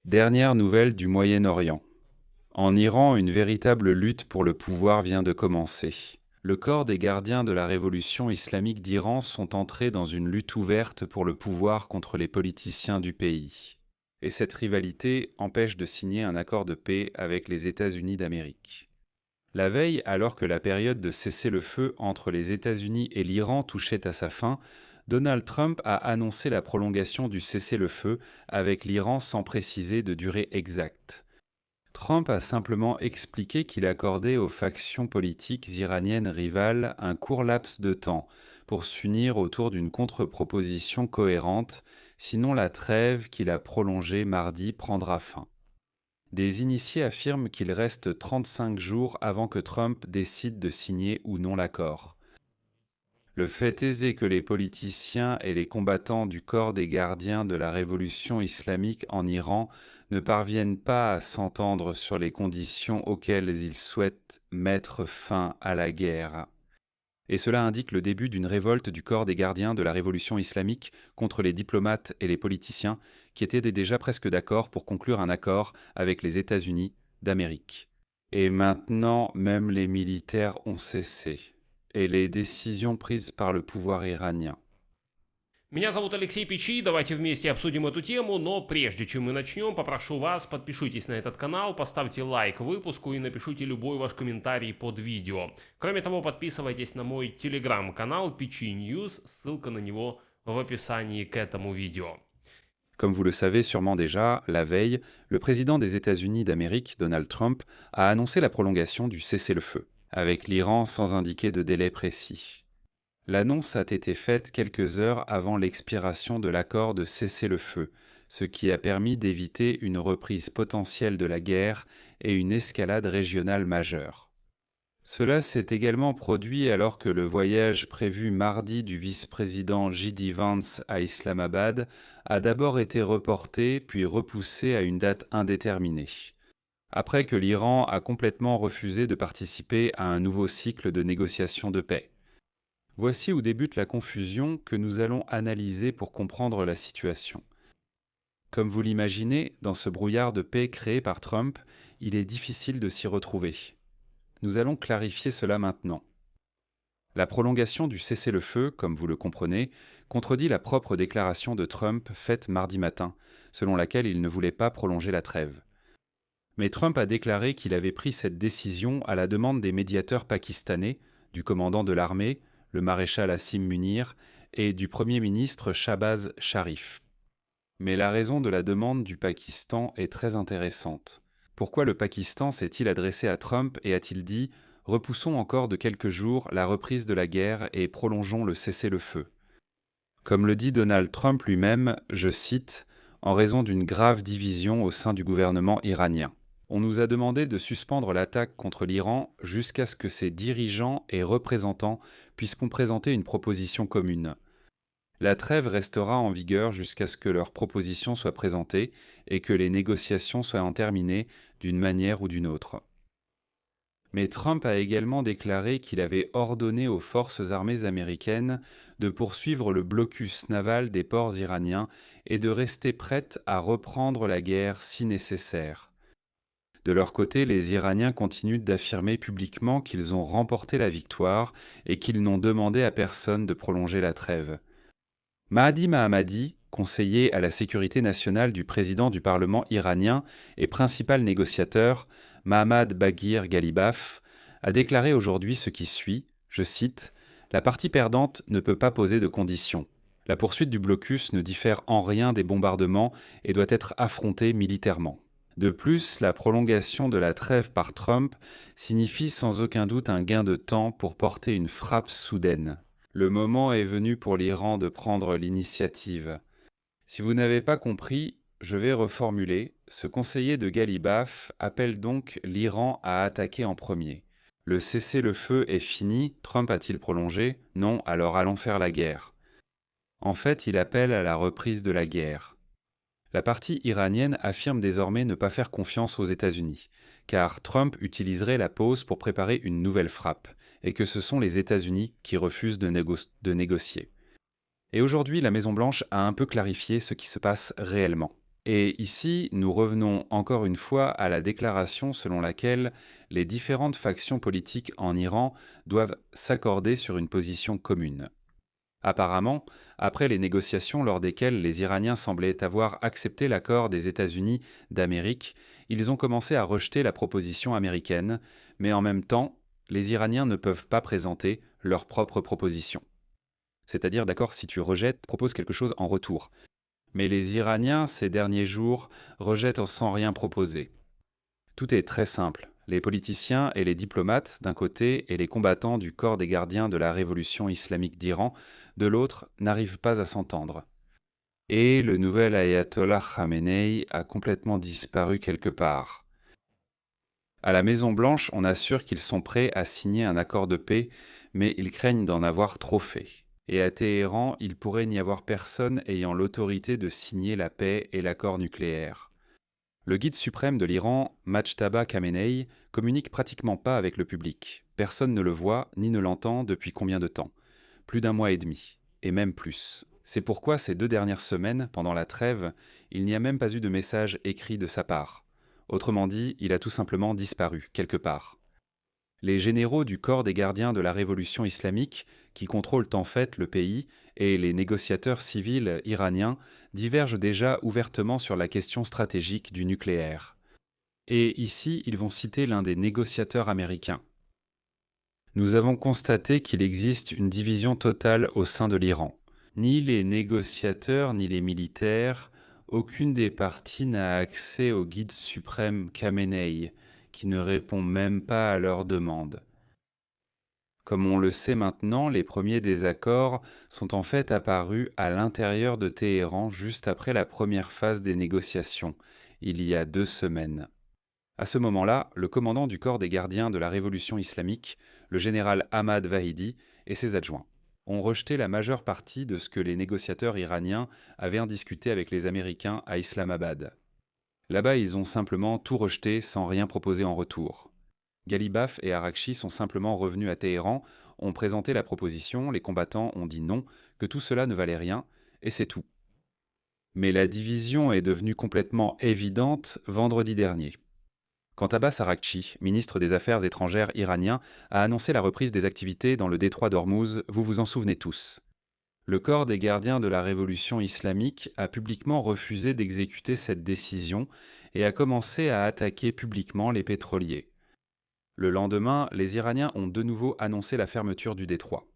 Dernière nouvelle du Moyen-Orient. En Iran, une véritable lutte pour le pouvoir vient de commencer. Le corps des gardiens de la révolution islamique d'Iran sont entrés dans une lutte ouverte pour le pouvoir contre les politiciens du pays. Et cette rivalité empêche de signer un accord de paix avec les États-Unis d'Amérique. La veille, alors que la période de cessez-le-feu entre les États-Unis et l'Iran touchait à sa fin, Donald Trump a annoncé la prolongation du cessez-le-feu avec l'Iran sans préciser de durée exacte. Trump a simplement expliqué qu'il accordait aux factions politiques iraniennes rivales un court laps de temps pour s'unir autour d'une contre-proposition cohérente, sinon la trêve qu'il a prolongée mardi prendra fin. Des initiés affirment qu'il reste 35 jours avant que Trump décide de signer ou non l'accord. Le fait est que les politiciens et les combattants du corps des gardiens de la révolution islamique en Iran ne parviennent pas à s'entendre sur les conditions auxquelles ils souhaitent mettre fin à la guerre. Et cela indique le début d'une révolte du corps des gardiens de la révolution islamique contre les diplomates et les politiciens qui étaient déjà presque d'accord pour conclure un accord avec les États-Unis d'Amérique. Et maintenant, même les militaires ont cessé. Et les décisions prises par le pouvoir iranien. Меня зовут Алексей Печи, давайте вместе обсудим эту тему, но прежде чем мы начнем, попрошу вас, подпишитесь на этот канал, поставьте лайк выпуску и напишите любой ваш комментарий под видео. Кроме того, подписывайтесь на мой телеграм-канал Печи News, ссылка на него в описании к этому видео. Comme vous le savez sûrement déjà, la veille, le président des États-Unis d'Amérique, Donald Trump, a annoncé la prolongation du cessez-le-feu, avec l'Iran sans indiquer de délai précis. L'annonce a été faite quelques heures avant l'expiration de l'accord de cessez-le-feu, ce qui a permis d'éviter une reprise potentielle de la guerre et une escalade régionale majeure. Cela s'est également produit alors que le voyage prévu mardi du vice-président J.D. Vance à Islamabad a d'abord été reporté puis repoussé à une date indéterminée, après que l'Iran a complètement refusé de participer à un nouveau cycle de négociations de paix. Voici où débute la confusion que nous allons analyser pour comprendre la situation. Comme vous l'imaginez, dans ce brouillard de paix créé par Trump, il est difficile de s'y retrouver. Nous allons clarifier cela maintenant. La prolongation du cessez-le-feu, comme vous le comprenez, contredit la propre déclaration de Trump faite mardi matin, selon laquelle il ne voulait pas prolonger la trêve. Mais Trump a déclaré qu'il avait pris cette décision à la demande des médiateurs pakistanais, du commandant de l'armée, le maréchal Asim Munir, et du Premier ministre Shahbaz Sharif. Mais la raison de la demande du Pakistan est très intéressante. Pourquoi le Pakistan s'est-il adressé à Trump et a-t-il dit « Repoussons encore de quelques jours la reprise de la guerre et prolongeons le cessez-le-feu » Comme le dit Donald Trump lui-même, je cite, « En raison d'une grave division au sein du gouvernement iranien. On nous a demandé de suspendre l'attaque contre l'Iran jusqu'à ce que ses dirigeants et représentants puissent présenter une proposition commune. La trêve restera en vigueur jusqu'à ce que leur proposition soit présentée et que les négociations soient terminées d'une manière ou d'une autre. » Mais Trump a également déclaré qu'il avait ordonné aux forces armées américaines de poursuivre le blocus naval des ports iraniens et de rester prêtes à reprendre la guerre si nécessaire. De leur côté, les Iraniens continuent d'affirmer publiquement qu'ils ont remporté la victoire et qu'ils n'ont demandé à personne de prolonger la trêve. Mahdi Mahamadi, conseiller à la sécurité nationale du président du Parlement iranien et principal négociateur, Mohammad Baghir Ghalibaf, a déclaré aujourd'hui ce qui suit, je cite, « La partie perdante ne peut pas poser de conditions. La poursuite du blocus ne diffère en rien des bombardements et doit être affrontée militairement. » De plus, la prolongation de la trêve par Trump signifie sans aucun doute un gain de temps pour porter une frappe soudaine. Le moment est venu pour l'Iran de prendre l'initiative. Si vous n'avez pas compris, je vais reformuler. Ce conseiller de Ghalibaf appelle donc l'Iran à attaquer en premier. Le cessez-le-feu est fini, Trump a-t-il prolongé? Non, alors allons faire la guerre. En fait, il appelle à la reprise de la guerre. La partie iranienne affirme désormais ne pas faire confiance aux États-Unis, car Trump utiliserait la pause pour préparer une nouvelle frappe, et que ce sont les États-Unis qui refusent de négocier. Et aujourd'hui, la Maison-Blanche a un peu clarifié ce qui se passe réellement. Et ici, nous revenons encore une fois à la déclaration selon laquelle les différentes factions politiques en Iran doivent s'accorder sur une position commune. Apparemment, après les négociations lors desquelles les Iraniens semblaient avoir accepté l'accord des États-Unis d'Amérique, ils ont commencé à rejeter la proposition américaine, mais en même temps, les Iraniens ne peuvent pas présenter leur propre proposition. C'est-à-dire, d'accord, si tu rejettes, propose quelque chose en retour. Mais les Iraniens, ces derniers jours, rejettent sans rien proposer. Tout est très simple. Les politiciens et les diplomates, d'un côté, et les combattants du corps des gardiens de la révolution islamique d'Iran, de l'autre, n'arrivent pas à s'entendre. Et le nouvel ayatollah Khamenei a complètement disparu quelque part. À la Maison-Blanche, on assure qu'ils sont prêts à signer un accord de paix, mais ils craignent d'en avoir trop fait. Et à Téhéran, il pourrait n'y avoir personne ayant l'autorité de signer la paix et l'accord nucléaire. Le guide suprême de l'Iran, Majtaba Khamenei, communique pratiquement pas avec le public. Personne ne le voit ni ne l'entend depuis combien de temps? Plus d'un mois et demi, et même plus. C'est pourquoi ces 2 dernières semaines, pendant la trêve, il n'y a même pas eu de message écrit de sa part. Autrement dit, il a tout simplement disparu, quelque part. Les généraux du corps des gardiens de la révolution islamique, qui contrôlent en fait le pays, et les négociateurs civils iraniens divergent déjà ouvertement sur la question stratégique du nucléaire. Et ici, ils vont citer l'un des négociateurs américains. Nous avons constaté qu'il existe une division totale au sein de l'Iran. Ni les négociateurs ni les militaires, aucune des parties n'a accès au guide suprême Khamenei, qui ne répond même pas à leurs demandes. Comme on le sait maintenant, les premiers désaccords sont en fait apparus à l'intérieur de Téhéran juste après la première phase des négociations, il y a 2 semaines. À ce moment-là, le commandant du corps des gardiens de la révolution islamique, le général Ahmad Vahidi, et ses adjoints ont rejeté la majeure partie de ce que les négociateurs iraniens avaient discuté avec les Américains à Islamabad. Là-bas, ils ont simplement tout rejeté sans rien proposer en retour. Ghalibaf et Arakchi sont simplement revenus à Téhéran, ont présenté la proposition, les combattants ont dit non, que tout cela ne valait rien, et c'est tout. Mais la division est devenue complètement évidente vendredi dernier. Quand Abbas Arakchi, ministre des Affaires étrangères iranien, a annoncé la reprise des activités dans le détroit d'Ormuz, vous vous en souvenez tous. Le corps des gardiens de la révolution islamique a publiquement refusé d'exécuter cette décision et a commencé à attaquer publiquement les pétroliers. Le lendemain, les Iraniens ont de nouveau annoncé la fermeture du détroit.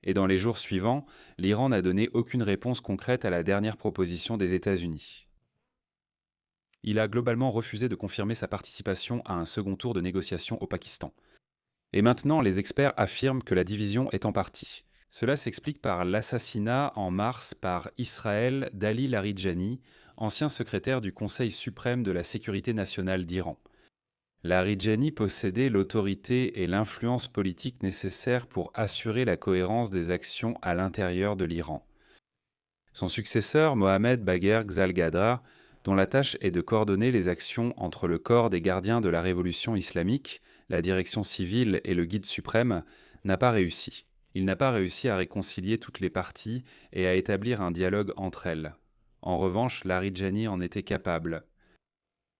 Et dans les jours suivants, l'Iran n'a donné aucune réponse concrète à la dernière proposition des États-Unis. Il a globalement refusé de confirmer sa participation à un second tour de négociations au Pakistan. Et maintenant, les experts affirment que la division est en partie. Cela s'explique par l'assassinat en mars par Israël d'Ali Larijani, ancien secrétaire du Conseil suprême de la sécurité nationale d'Iran. Larijani possédait l'autorité et l'influence politique nécessaires pour assurer la cohérence des actions à l'intérieur de l'Iran. Son successeur, Mohamed Bagher Xalgadra, dont la tâche est de coordonner les actions entre le corps des gardiens de la révolution islamique, la direction civile et le guide suprême, n'a pas réussi. Il n'a pas réussi à réconcilier toutes les parties et à établir un dialogue entre elles. En revanche, Larijani en était capable.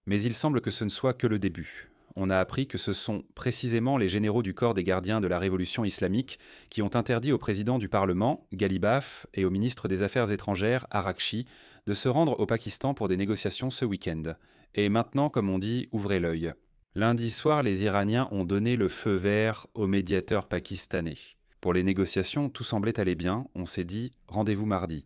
Mais il semble que ce ne soit que le début. On a appris que ce sont précisément les généraux du corps des gardiens de la révolution islamique qui ont interdit au président du Parlement, Ghalibaf, et au ministre des Affaires étrangères, Arakchi, de se rendre au Pakistan pour des négociations ce week-end. Et maintenant, comme on dit, ouvrez l'œil. Lundi soir, les Iraniens ont donné le feu vert aux médiateurs pakistanais. Pour les négociations, tout semblait aller bien, on s'est dit « rendez-vous mardi ».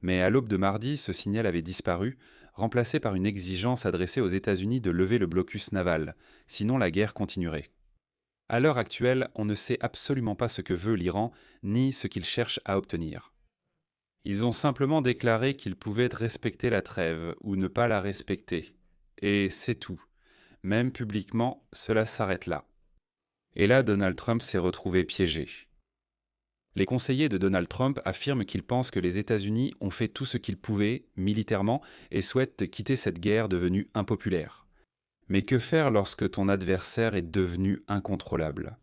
Mais à l'aube de mardi, ce signal avait disparu, remplacé par une exigence adressée aux États-Unis de lever le blocus naval, sinon la guerre continuerait. À l'heure actuelle, on ne sait absolument pas ce que veut l'Iran, ni ce qu'il cherche à obtenir. Ils ont simplement déclaré qu'ils pouvaient respecter la trêve ou ne pas la respecter. Et c'est tout. Même publiquement, cela s'arrête là. Et là, Donald Trump s'est retrouvé piégé. Les conseillers de Donald Trump affirment qu'ils pensent que les États-Unis ont fait tout ce qu'ils pouvaient, militairement, et souhaitent quitter cette guerre devenue impopulaire. Mais que faire lorsque ton adversaire est devenu incontrôlable?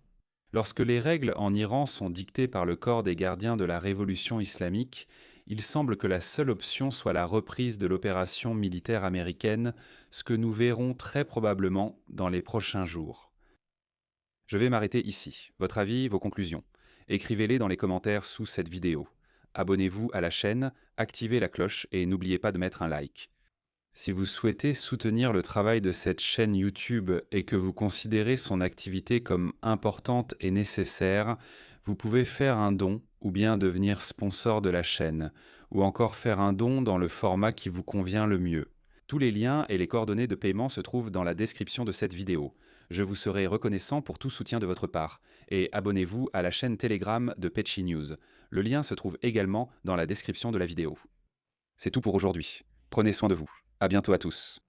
Lorsque les règles en Iran sont dictées par le corps des gardiens de la révolution islamique, Il semble que la seule option soit la reprise de l'opération militaire américaine, ce que nous verrons très probablement dans les prochains jours. Je vais m'arrêter ici. Votre avis, vos conclusions. Écrivez-les dans les commentaires sous cette vidéo. Abonnez-vous à la chaîne, activez la cloche et n'oubliez pas de mettre un like. Si vous souhaitez soutenir le travail de cette chaîne YouTube et que vous considérez son activité comme importante et nécessaire, vous pouvez faire un don ou bien devenir sponsor de la chaîne, ou encore faire un don dans le format qui vous convient le mieux. Tous les liens et les coordonnées de paiement se trouvent dans la description de cette vidéo. Je vous serai reconnaissant pour tout soutien de votre part. Et abonnez-vous à la chaîne Telegram de Petchy News. Le lien se trouve également dans la description de la vidéo. C'est tout pour aujourd'hui. Prenez soin de vous. À bientôt à tous.